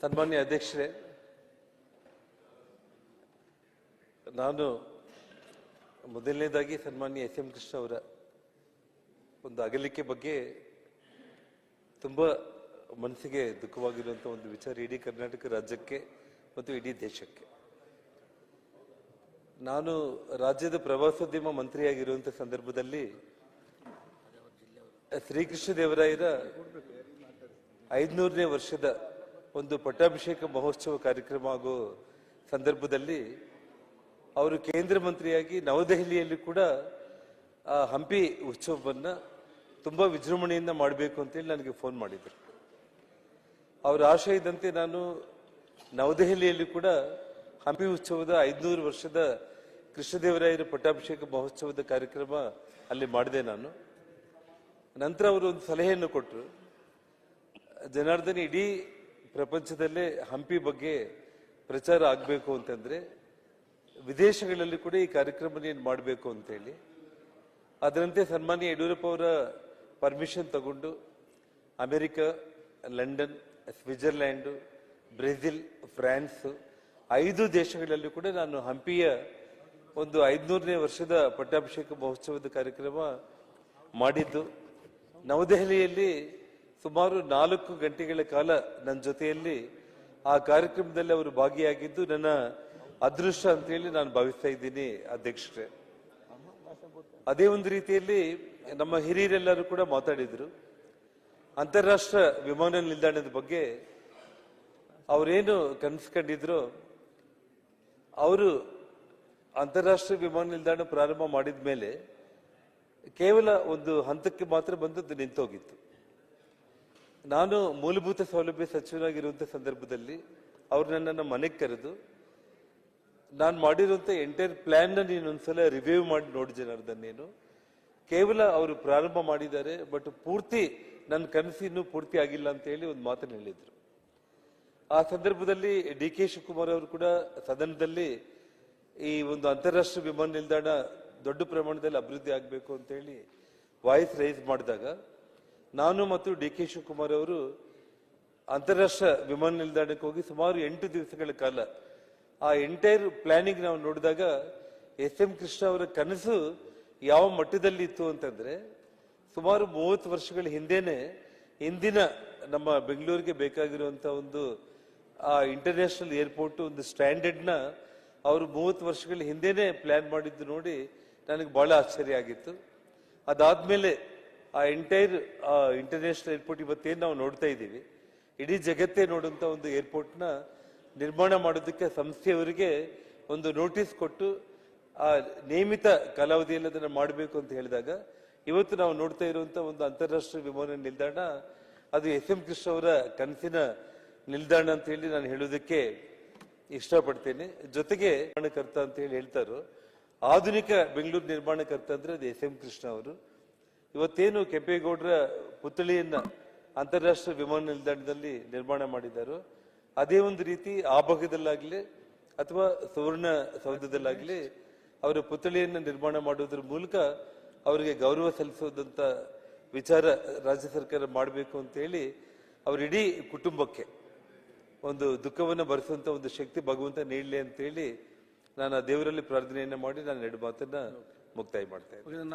ಸನ್ಮಾನ್ಯ ಅಧ್ಯಕ್ಷರೇ, ನಾನು ಮೊದಲನೇದಾಗಿ ಸನ್ಮಾನ್ಯ ಎಸ್ ಎಂ ಕೃಷ್ಣ ಅವರ ಒಂದು ಅಗಲಿಕೆ ಬಗ್ಗೆ ತುಂಬಾ ಮನಸ್ಸಿಗೆ ದುಃಖವಾಗಿರುವಂಥ ಒಂದು ವಿಚಾರ ಇಡೀ ಕರ್ನಾಟಕ ರಾಜ್ಯಕ್ಕೆ ಮತ್ತು ಇಡೀ ದೇಶಕ್ಕೆ. ನಾನು ರಾಜ್ಯದ ಪ್ರವಾಸೋದ್ಯಮ ಮಂತ್ರಿಯಾಗಿರುವಂಥ ಸಂದರ್ಭದಲ್ಲಿ ಶ್ರೀಕೃಷ್ಣ ದೇವರಾಯರ 500ನೇ ವರ್ಷದ ಒಂದು ಪಟ್ಟಾಭಿಷೇಕ ಮಹೋತ್ಸವ ಕಾರ್ಯಕ್ರಮ ಆಗೋ ಸಂದರ್ಭದಲ್ಲಿ ಅವರು ಕೇಂದ್ರ ಮಂತ್ರಿಯಾಗಿ ನವದೆಹಲಿಯಲ್ಲಿ ಕೂಡ ಆ ಹಂಪಿ ಉತ್ಸವವನ್ನ ತುಂಬಾ ವಿಜೃಂಭಣೆಯಿಂದ ಮಾಡಬೇಕು ಅಂತೇಳಿ ನನಗೆ ಫೋನ್ ಮಾಡಿದ್ರು. ಅವರ ಆಶಯದಂತೆ ನಾನು ನವದೆಹಲಿಯಲ್ಲಿ ಕೂಡ ಹಂಪಿ ಉತ್ಸವದ 500 ವರ್ಷದ ಕೃಷ್ಣದೇವರಾಯರ ಪಟ್ಟಾಭಿಷೇಕ ಮಹೋತ್ಸವದ ಕಾರ್ಯಕ್ರಮ ಅಲ್ಲಿ ಮಾಡಿದೆ ನಾನು. ನಂತರ ಅವರು ಒಂದು ಸಲಹೆಯನ್ನು ಕೊಟ್ಟರು, ಜನಾರ್ದನ್, ಇಡೀ ಪ್ರಪಂಚದಲ್ಲೇ ಹಂಪಿ ಬಗ್ಗೆ ಪ್ರಚಾರ ಆಗಬೇಕು ಅಂತಂದ್ರೆ ವಿದೇಶಗಳಲ್ಲಿ ಕೂಡ ಈ ಕಾರ್ಯಕ್ರಮ ಏನು ಮಾಡಬೇಕು ಅಂತೇಳಿ. ಅದರಂತೆ ಸನ್ಮಾನ್ಯ ಯಡಿಯೂರಪ್ಪ ಅವರ ಪರ್ಮಿಷನ್ ತಗೊಂಡು America, London, Switzerland, Brazil, France 5 ದೇಶಗಳಲ್ಲಿ ಕೂಡ ನಾನು ಹಂಪಿಯ ಒಂದು 500ನೇ ವರ್ಷದ ಪಟ್ಟಾಭಿಷೇಕ ಮಹೋತ್ಸವದ ಕಾರ್ಯಕ್ರಮ ಮಾಡಿದ್ದು. ನವದೆಹಲಿಯಲ್ಲಿ ಸುಮಾರು 4 ಗಂಟೆಗಳ ಕಾಲ ನನ್ನ ಜೊತೆಯಲ್ಲಿ ಆ ಕಾರ್ಯಕ್ರಮದಲ್ಲಿ ಅವರು ಭಾಗಿಯಾಗಿದ್ದು ನನ್ನ ಅದೃಷ್ಟ ಅಂತೇಳಿ ನಾನು ಭಾವಿಸ್ತಾ ಇದ್ದೀನಿ ಅಧ್ಯಕ್ಷರೇ. ಅದೇ ಒಂದು ರೀತಿಯಲ್ಲಿ ನಮ್ಮ ಹಿರಿಯರೆಲ್ಲರೂ ಕೂಡ ಮಾತಾಡಿದ್ರು. ಅಂತಾರಾಷ್ಟ್ರ ವಿಮಾನ ನಿಲ್ದಾಣದ ಬಗ್ಗೆ ಅವರೇನು ಕನಸು ಕಂಡಿದ್ರು, ಅವರು ಅಂತಾರಾಷ್ಟ್ರೀಯ ವಿಮಾನ ನಿಲ್ದಾಣ ಪ್ರಾರಂಭ ಮಾಡಿದ ಮೇಲೆ ಕೇವಲ ಒಂದು ಹಂತಕ್ಕೆ ಮಾತ್ರ ಬಂದದ್ದು ನಿಂತೋಗಿತ್ತು. ನಾನು ಮೂಲಭೂತ ಸೌಲಭ್ಯ ಸಚಿವನಾಗಿರುವಂಥ ಸಂದರ್ಭದಲ್ಲಿ ಅವ್ರು ನನ್ನನ್ನು ಮನೆಗೆ ಕರೆದು ನಾನು ಮಾಡಿರುವಂಥ ಎಂಟೈರ್ ಪ್ಲಾನ್ ನೀನೊಂದ್ಸಲ ರಿವ್ಯೂ ಮಾಡಿ ನೋಡಿ ಜನಾರ್ದನ್, ನೀನು ಕೇವಲ ಅವರು ಪ್ರಾರಂಭ ಮಾಡಿದ್ದಾರೆ, ಬಟ್ ಪೂರ್ತಿ ನನ್ನ ಕನಸು ಇನ್ನೂ ಪೂರ್ತಿ ಆಗಿಲ್ಲ ಅಂತ ಹೇಳಿ ಒಂದು ಮಾತನ್ನು ಹೇಳಿದ್ರು. ಆ ಸಂದರ್ಭದಲ್ಲಿ ಡಿ ಕೆ ಶಿವಕುಮಾರ್ ಅವರು ಕೂಡ ಸದನದಲ್ಲಿ ಈ ಒಂದು ಅಂತಾರಾಷ್ಟ್ರೀಯ ವಿಮಾನ ನಿಲ್ದಾಣ ದೊಡ್ಡ ಪ್ರಮಾಣದಲ್ಲಿ ಅಭಿವೃದ್ಧಿ ಆಗಬೇಕು ಅಂತ ಹೇಳಿ ವಾಯ್ಸ್ ರೈಸ್ ಮಾಡಿದಾಗ ನಾನು ಮತ್ತು ಡಿ ಕೆ ಶಿವಕುಮಾರ್ ಅವರು ಅಂತಾರಾಷ್ಟ್ರೀಯ ವಿಮಾನ ನಿಲ್ದಾಣಕ್ಕೆ ಹೋಗಿ ಸುಮಾರು 8 ದಿವಸಗಳ ಕಾಲ ಆ ಎಂಟೈರ್ ಪ್ಲಾನಿಂಗ್ ನಾವು ನೋಡಿದಾಗ ಎಸ್ ಎಂ ಕೃಷ್ಣ ಅವರ ಕನಸು ಯಾವ ಮಟ್ಟದಲ್ಲಿ ಇತ್ತು ಅಂತಂದ್ರೆ, ಸುಮಾರು 30 ವರ್ಷಗಳ ಹಿಂದೆನೆ ಇಂದಿನ ನಮ್ಮ ಬೆಂಗಳೂರಿಗೆ ಬೇಕಾಗಿರುವಂತ ಒಂದು ಆ ಇಂಟರ್ನ್ಯಾಷನಲ್ ಏರ್ಪೋರ್ಟ್ ಒಂದು ಸ್ಟ್ಯಾಂಡರ್ಡ್ ನ ಅವರು 30 ವರ್ಷಗಳ ಹಿಂದೆನೆ ಪ್ಲಾನ್ ಮಾಡಿದ್ದು ನೋಡಿ ನನಗೆ ಬಹಳ ಆಶ್ಚರ್ಯ ಆಗಿತ್ತು. ಅದಾದ್ಮೇಲೆ ಆ ಎಂಟೈರ್ ಇಂಟರ್ನ್ಯಾಷನಲ್ ಏರ್ಪೋರ್ಟ್ ಇವತ್ತೇನು ನಾವು ನೋಡ್ತಾ ಇದ್ದೀವಿ, ಇಡೀ ಜಗತ್ತೇ ನೋಡುವಂತ ಒಂದು ಏರ್ಪೋರ್ಟ್ ನ ನಿರ್ಮಾಣ ಮಾಡೋದಕ್ಕೆ ಸಂಸ್ಥೆಯವರಿಗೆ ಒಂದು ನೋಟಿಸ್ ಕೊಟ್ಟು ಆ ನೇಮಿತ ಕಾಲಾವಧಿಯಲ್ಲಿ ಅದನ್ನು ಮಾಡಬೇಕು ಅಂತ ಹೇಳಿದಾಗ ಇವತ್ತು ನಾವು ನೋಡ್ತಾ ಇರುವಂತ ಒಂದು ಅಂತಾರಾಷ್ಟ್ರೀಯ ವಿಮಾನ ನಿಲ್ದಾಣ ಅದು ಎಸ್ ಎಂ ಕೃಷ್ಣ ಅವರ ಕನಸಿನ ನಿಲ್ದಾಣ ಅಂತ ಹೇಳಿ ನಾನು ಹೇಳೋದಕ್ಕೆ ಇಷ್ಟಪಡ್ತೇನೆ. ಜೊತೆಗೆ ನಿರ್ಮಾಣಕರ್ತ ಅಂತ ಹೇಳಿ ಹೇಳ್ತಾರೋ, ಆಧುನಿಕ ಬೆಂಗಳೂರು ನಿರ್ಮಾಣಕರ್ತ ಅಂದ್ರೆ ಅದು ಎಸ್ ಎಂ ಕೃಷ್ಣ ಅವರು. ಇವತ್ತೇನು ಕೆಂಪೇಗೌಡರ ಪುತ್ಥಳಿಯನ್ನ ಅಂತಾರಾಷ್ಟ್ರೀಯ ವಿಮಾನ ನಿಲ್ದಾಣದಲ್ಲಿ ನಿರ್ಮಾಣ ಮಾಡಿದ್ದಾರೋ ಅದೇ ಒಂದು ರೀತಿ ಆ ಭಾಗದಲ್ಲಾಗ್ಲಿ ಅಥವಾ ಸುವರ್ಣ ಸೌಧದಲ್ಲಾಗ್ಲಿ ಅವರ ಪುತ್ಥಳಿಯನ್ನ ನಿರ್ಮಾಣ ಮಾಡೋದ್ರ ಮೂಲಕ ಅವರಿಗೆ ಗೌರವ ಸಲ್ಲಿಸೋದಂತ ವಿಚಾರ ರಾಜ್ಯ ಸರ್ಕಾರ ಮಾಡಬೇಕು ಅಂತ ಹೇಳಿ ಅವ್ರ ಇಡೀ ಕುಟುಂಬಕ್ಕೆ ಒಂದು ದುಃಖವನ್ನು ಭರಿಸುವಂತ ಒಂದು ಶಕ್ತಿ ಭಗವಂತ ನೀಡಲಿ ಅಂತ ಹೇಳಿ ನಾನು ಆ ದೇವರಲ್ಲಿ ಪ್ರಾರ್ಥನೆಯನ್ನ ಮಾಡಿ ನಾನು 2 ಮಾತನ್ನ ಮುಕ್ತಾಯ ಮಾಡ್ತಾ ಇದ್ದೀನಿ.